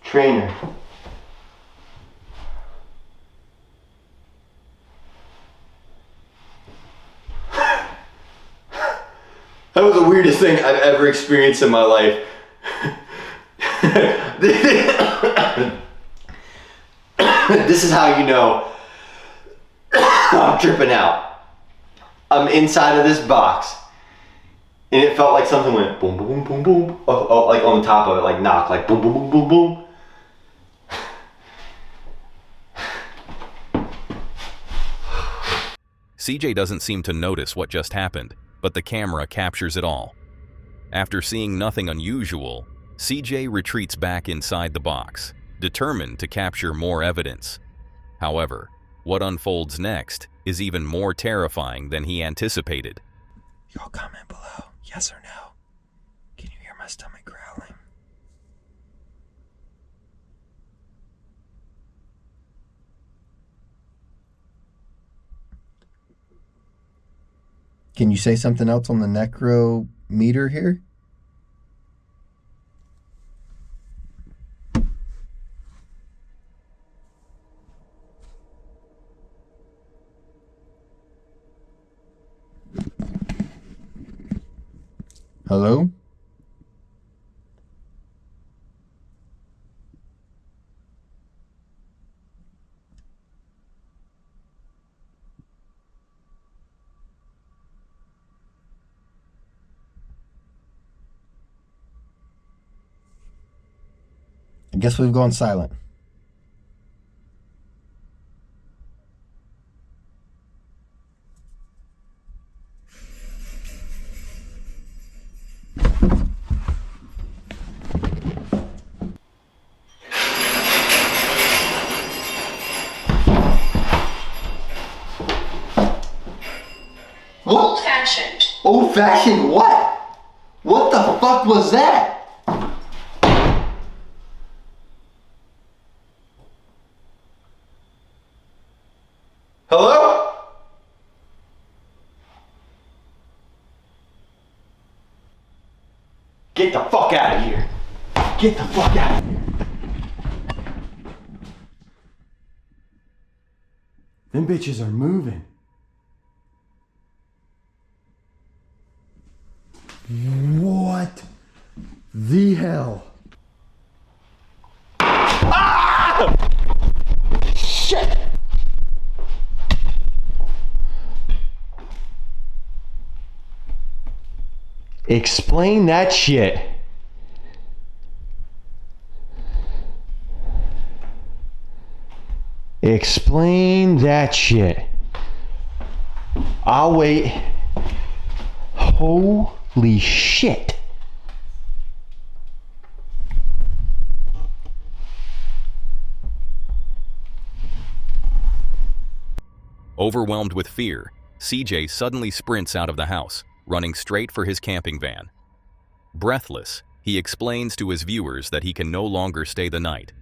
Trainer. That was the weirdest thing I've ever experienced in my life. This is how you know I'm tripping out. I'm inside of this box, and it felt like something went boom, boom, boom, boom, like on the top of it, like knock, like boom, boom, boom, boom, boom. CJ doesn't seem to notice what just happened, but the camera captures it all. After seeing nothing unusual, CJ retreats back inside the box, determined to capture more evidence. However, what unfolds next is even more terrifying than he anticipated. Y'all comment below, yes or no. Can you hear my stomach growling? Can you say something else on the necro meter here? Hello? I guess we've gone silent. Oh! Old-fashioned what? What the fuck was that? Hello? Get the fuck out of here. Get the fuck out of here. Them bitches are moving. What the hell? Ah! Shit! Explain that shit. Explain that shit. I'll wait. Holy shit. Overwhelmed with fear, CJ suddenly sprints out of the house, running straight for his camping van. Breathless, he explains to his viewers that he can no longer stay the night.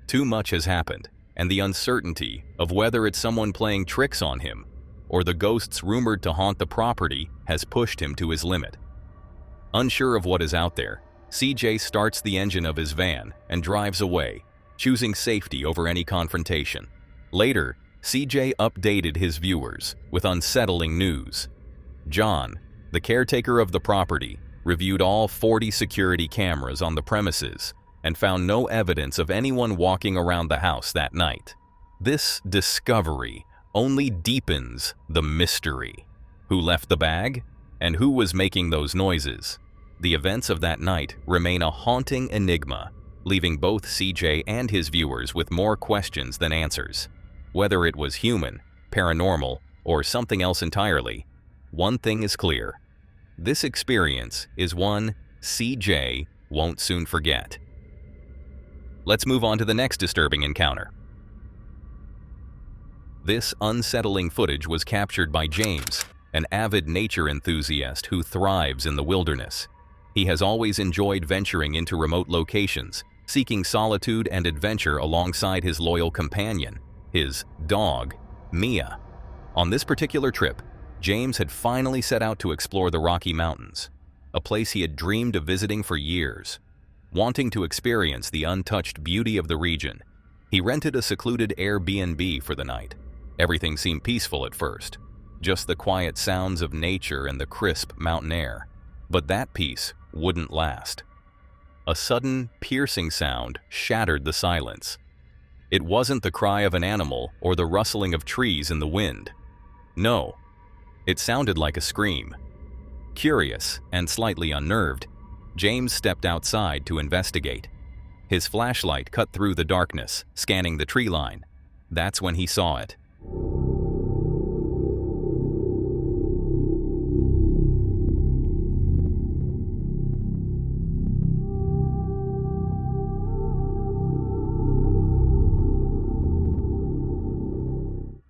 Too much has happened, and the uncertainty of whether it's someone playing tricks on him or the ghosts rumored to haunt the property has pushed him to his limit. Unsure of what is out there, CJ starts the engine of his van and drives away, choosing safety over any confrontation. Later, CJ updated his viewers with unsettling news. John, the caretaker of the property, reviewed all 40 security cameras on the premises and found no evidence of anyone walking around the house that night. This discovery only deepens the mystery. Who left the bag? And who was making those noises? The events of that night remain a haunting enigma, leaving both CJ and his viewers with more questions than answers. Whether it was human, paranormal, or something else entirely, one thing is clear. This experience is one CJ won't soon forget. Let's move on to the next disturbing encounter. This unsettling footage was captured by James, an avid nature enthusiast who thrives in the wilderness. He has always enjoyed venturing into remote locations, seeking solitude and adventure alongside his loyal companion, his dog, Mia. On this particular trip, James had finally set out to explore the Rocky Mountains, a place he had dreamed of visiting for years. Wanting to experience the untouched beauty of the region, he rented a secluded Airbnb for the night. Everything seemed peaceful at first, just the quiet sounds of nature and the crisp mountain air. But that peace wouldn't last. A sudden, piercing sound shattered the silence. It wasn't the cry of an animal or the rustling of trees in the wind. No, it sounded like a scream. Curious and slightly unnerved, James stepped outside to investigate. His flashlight cut through the darkness, scanning the tree line. That's when he saw it.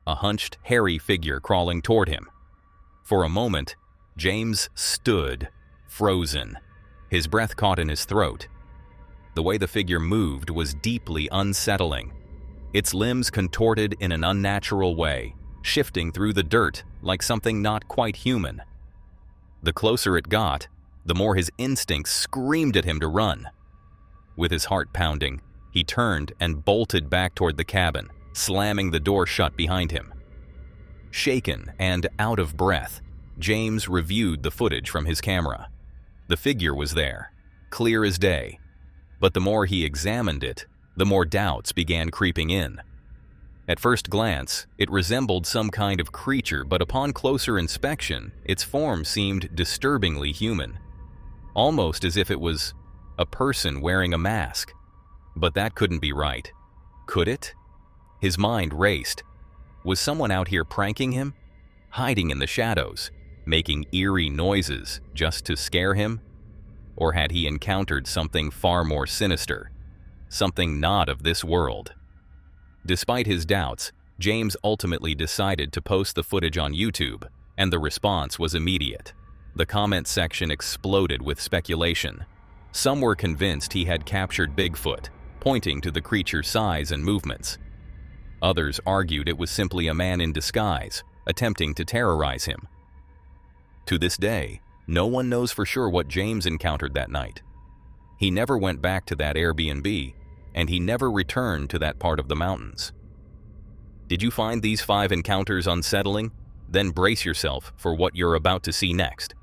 A hunched, hairy figure crawling toward him. For a moment, James stood, frozen. His breath caught in his throat. The way the figure moved was deeply unsettling. Its limbs contorted in an unnatural way, shifting through the dirt like something not quite human. The closer it got, the more his instincts screamed at him to run. With his heart pounding, he turned and bolted back toward the cabin, slamming the door shut behind him. Shaken and out of breath, James reviewed the footage from his camera. The figure was there, clear as day. But the more he examined it, the more doubts began creeping in. At first glance, it resembled some kind of creature, but upon closer inspection, its form seemed disturbingly human. Almost as if it was a person wearing a mask. But that couldn't be right. Could it? His mind raced. Was someone out here pranking him? Hiding in the shadows, making eerie noises just to scare him? Or had he encountered something far more sinister? Something not of this world? Despite his doubts, James ultimately decided to post the footage on YouTube, and the response was immediate. The comment section exploded with speculation. Some were convinced he had captured Bigfoot, pointing to the creature's size and movements. Others argued it was simply a man in disguise, attempting to terrorize him. To this day, no one knows for sure what James encountered that night. He never went back to that Airbnb, and he never returned to that part of the mountains. Did you find these 5 encounters unsettling? Then brace yourself for what you're about to see next.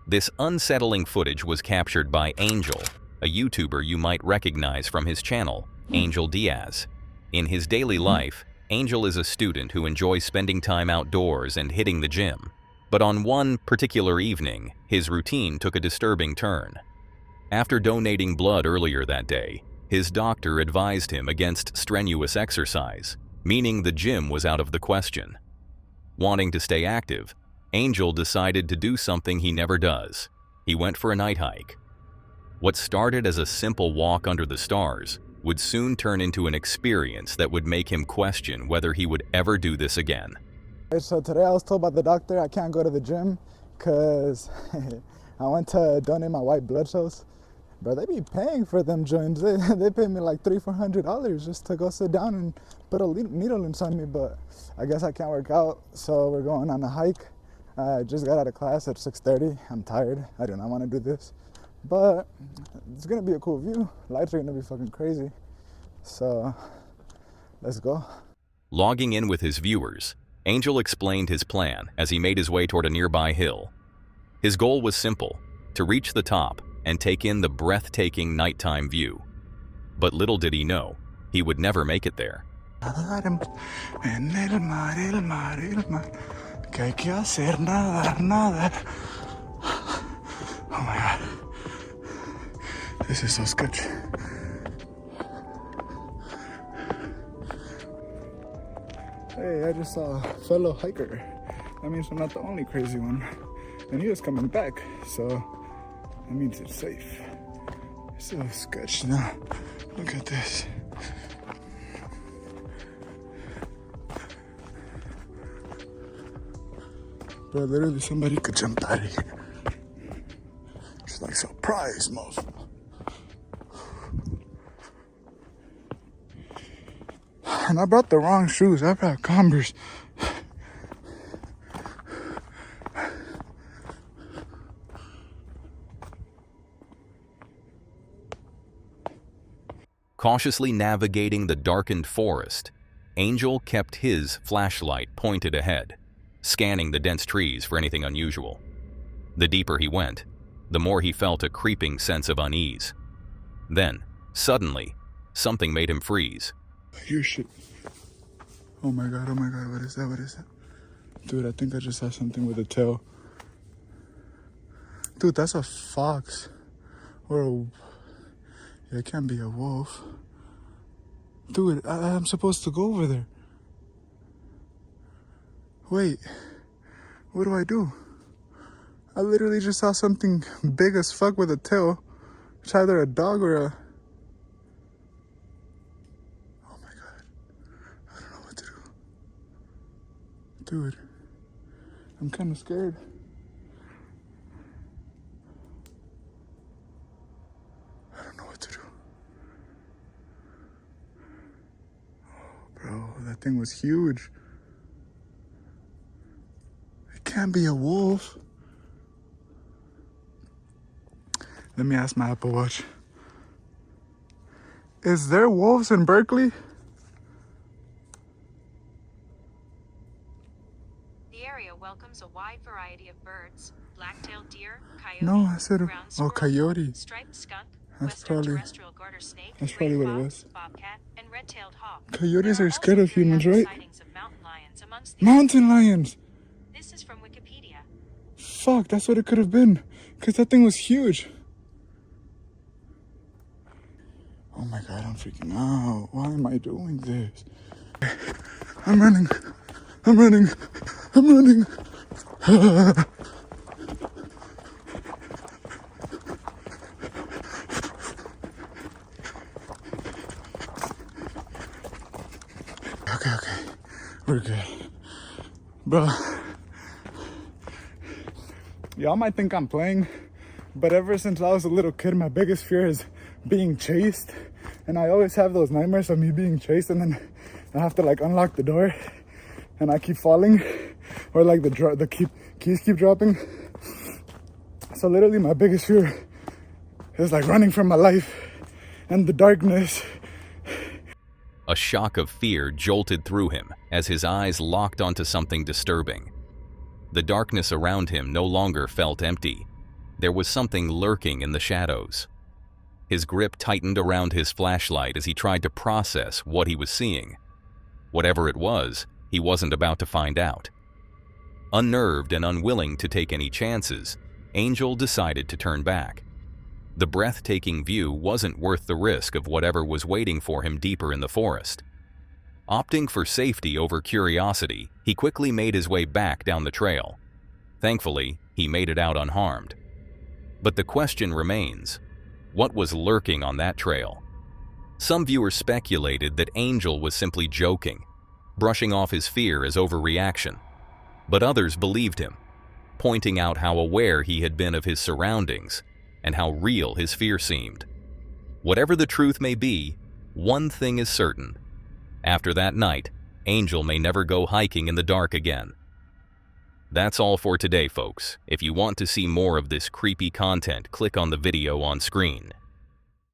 This unsettling footage was captured by Angel, a YouTuber you might recognize from his channel, Angel Diaz. In his daily life, Angel is a student who enjoys spending time outdoors and hitting the gym. But on one particular evening, his routine took a disturbing turn. After donating blood earlier that day, his doctor advised him against strenuous exercise, meaning the gym was out of the question. Wanting to stay active, Angel decided to do something he never does. He went for a night hike. What started as a simple walk under the stars would soon turn into an experience that would make him question whether he would ever do this again. So today I was told by the doctor I can't go to the gym because I went to donate my white blood cells. But they be paying for them joints. They pay me like $300-400 just to go sit down and put a needle inside me. But I guess I can't work out, so we're going on a hike. I just got out of class at 6:30. I'm tired. I do not want to do this. But it's gonna be a cool view. Lights are gonna be fucking crazy. So let's go. Logging in with his viewers, Angel explained his plan as he made his way toward a nearby hill. His goal was simple: to reach the top and take in the breathtaking nighttime view. But little did he know, he would never make it there. Oh my god. This is so sketchy. Hey, I just saw a fellow hiker. That means I'm not the only crazy one. And he was coming back, so that means it's safe. It's so sketchy now. Look at this. Bro, literally somebody could jump out of here. It's like surprise, most. And I brought the wrong shoes. I brought Converse. Cautiously navigating the darkened forest, Angel kept his flashlight pointed ahead, scanning the dense trees for anything unusual. The deeper he went, the more he felt a creeping sense of unease. Then, suddenly, something made him freeze. Your shit. Oh my god, what is that? What is that? Dude, I think I just saw something with a tail. Dude, that's a fox. Or a... Yeah, it can't be a wolf. Dude, I'm supposed to go over there. Wait, what do I do? I literally just saw something big as fuck with a tail. It's either a dog or a... Oh my god. I don't know what to do. Dude, I'm kind of scared. I don't know what to do. Oh, bro, that thing was huge. It can't be a wolf. Let me ask my Apple Watch. Is there wolves in Berkeley? The area welcomes a wide variety of birds: black-tailed deer, coyote, No, I said ground squirrel, coyote. striped skunk, That's western probably- terrestrial garter snake, that's gray probably what it fox, was. bobcat, and red-tailed hawk. Coyotes There are scared also of humans, periodic right? sightings of mountain lions amongst the Mountain lions! This is from Wikipedia. Fuck, that's what it could have been. Because that thing was huge. Oh my god, I'm freaking out. Why am I doing this? I'm running. I'm running. I'm running. Okay. We're good. Bro, y'all might think I'm playing, but ever since I was a little kid, my biggest fear is being chased. And I always have those nightmares of me being chased, and then I have to like unlock the door and I keep falling, or like the keys keep dropping. So literally my biggest fear is like running from my life and the darkness. A shock of fear jolted through him as his eyes locked onto something disturbing. The darkness around him no longer felt empty. There was something lurking in the shadows. His grip tightened around his flashlight as he tried to process what he was seeing. Whatever it was, he wasn't about to find out. Unnerved and unwilling to take any chances, Angel decided to turn back. The breathtaking view wasn't worth the risk of whatever was waiting for him deeper in the forest. Opting for safety over curiosity, he quickly made his way back down the trail. Thankfully, he made it out unharmed. But the question remains, what was lurking on that trail? Some viewers speculated that Angel was simply joking, brushing off his fear as overreaction. But others believed him, pointing out how aware he had been of his surroundings and how real his fear seemed. Whatever the truth may be, one thing is certain. After that night, Angel may never go hiking in the dark again. That's all for today, folks. If you want to see more of this creepy content, click on the video on screen.